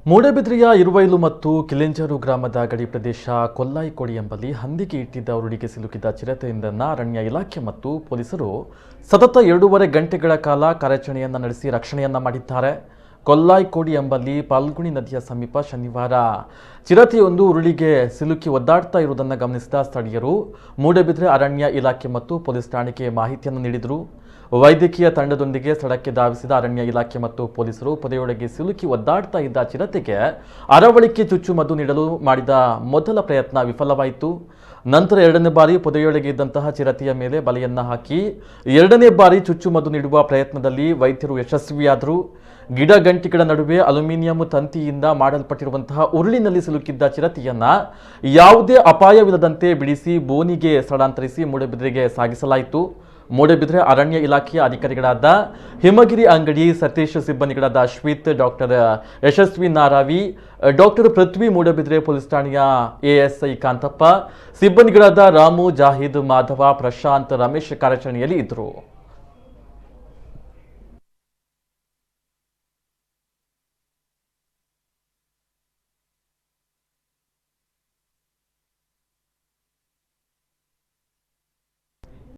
ಮೂಡಬಿದ್ರೆಯ ಇರುವೈಲು ಮತ್ತು ಕಿಲೆಂಜರು ಗ್ರಾಮದ ಗಡಿ ಪ್ರದೇಶ ಕೊಲ್ಲಾಯಿಕೋಡಿ ಎಂಬಲ್ಲಿ ಹಂದಿಗೆ ಇಟ್ಟಿದ್ದ ಉರುಳಿಗೆ ಸಿಲುಕಿದ ಚಿರತೆಯೊಂದನ್ನು ಅರಣ್ಯ ಇಲಾಖೆ ಮತ್ತು ಪೊಲೀಸರು ಸತತ 2.5 ಗಂಟೆಗಳ ಕಾಲ ಕಾರ್ಯಾಚರಣೆಯನ್ನು ನಡೆಸಿ ರಕ್ಷಣೆಯನ್ನ ಮಾಡಿದ್ದಾರೆ. ಕೊಲ್ಲಾಯಿಕೋಡಿ ಎಂಬಲ್ಲಿ ಪಾಲ್ಗುಣಿ ನದಿಯ ಸಮೀಪ ಶನಿವಾರ ಚಿರತೆಯೊಂದು ಉರುಳಿಗೆ ಸಿಲುಕಿ ಒದ್ದಾಡ್ತಾ ಇರುವುದನ್ನು ಗಮನಿಸಿದ ಸ್ಥಳೀಯರು ಮೂಡಬಿದ್ರೆ ಅರಣ್ಯ ಇಲಾಖೆ ಮತ್ತು ಪೊಲೀಸ್ ಠಾಣೆಗೆ ಮಾಹಿತಿಯನ್ನು ನೀಡಿದರು. ವೈದ್ಯಕೀಯ ತಂಡದೊಂದಿಗೆ ಸ್ಥಳಕ್ಕೆ ಧಾವಿಸಿದ ಅರಣ್ಯ ಇಲಾಖೆ ಮತ್ತು ಪೊಲೀಸರು ಪೊದೆಯೊಳಗೆ ಸಿಲುಕಿ ಒದ್ದಾಡ್ತಾ ಇದ್ದ ಚಿರತೆಗೆ ಅರವಳಿಕೆ ಚುಚ್ಚುಮದ್ದು ನೀಡಲು ಮಾಡಿದ ಮೊದಲ ಪ್ರಯತ್ನ ವಿಫಲವಾಯಿತು. ನಂತರ 2ನೇ ಬಾರಿ ಪೊದೆಯೊಳಗೆ ಇದ್ದಂತಹ ಚಿರತೆಯ ಮೇಲೆ ಬಲೆಯನ್ನ ಹಾಕಿ 2ನೇ ಬಾರಿ ಚುಚ್ಚುಮದ್ದು ನೀಡುವ ಪ್ರಯತ್ನದಲ್ಲಿ ವೈದ್ಯರು ಯಶಸ್ವಿಯಾದರು. ಗಿಡಗಂಟಿಗಳ ನಡುವೆ ಅಲ್ಯೂಮಿನಿಯಂ ತಂತಿಯಿಂದ ಮಾಡಲ್ಪಟ್ಟಿರುವಂತಹ ಉರುಳಿನಲ್ಲಿ ಸಿಲುಕಿದ್ದ ಚಿರತೆಯನ್ನ ಯಾವುದೇ ಅಪಾಯವಿಲ್ಲದಂತೆ ಬಿಡಿಸಿ ಬೋನಿಗೆ ಸ್ಥಳಾಂತರಿಸಿ ಮೂಡಬಿದ್ರೆಗೆ ಸಾಗಿಸಲಾಯಿತು. ಮೂಡಬಿದ್ರೆ ಅರಣ್ಯ ಇಲಾಖೆಯ ಅಧಿಕಾರಿಗಳಾದ ಹಿಮಗಿರಿ ಅಂಗಡಿ, ಸತೀಶ್, ಸಿಬ್ಬಂದಿಗಳಾದ ಅಶ್ವಿತ್, ಡಾಕ್ಟರ್ ಯಶಸ್ವಿ ನಾರಾವಿ, ಡಾಕ್ಟರ್ ಪೃಥ್ವಿ, ಮೂಡಬಿದ್ರೆ ಪೊಲೀಸ್ ಠಾಣೆಯ ಎಎಸ್ಐ ಕಾಂತಪ್ಪ, ಸಿಬ್ಬಂದಿಗಳಾದ ರಾಮು, ಜಾಹಿದ್, ಮಾಧವ, ಪ್ರಶಾಂತ್, ರಮೇಶ್ ಕಾರ್ಯಾಚರಣೆಯಲ್ಲಿ ಇದ್ದರು.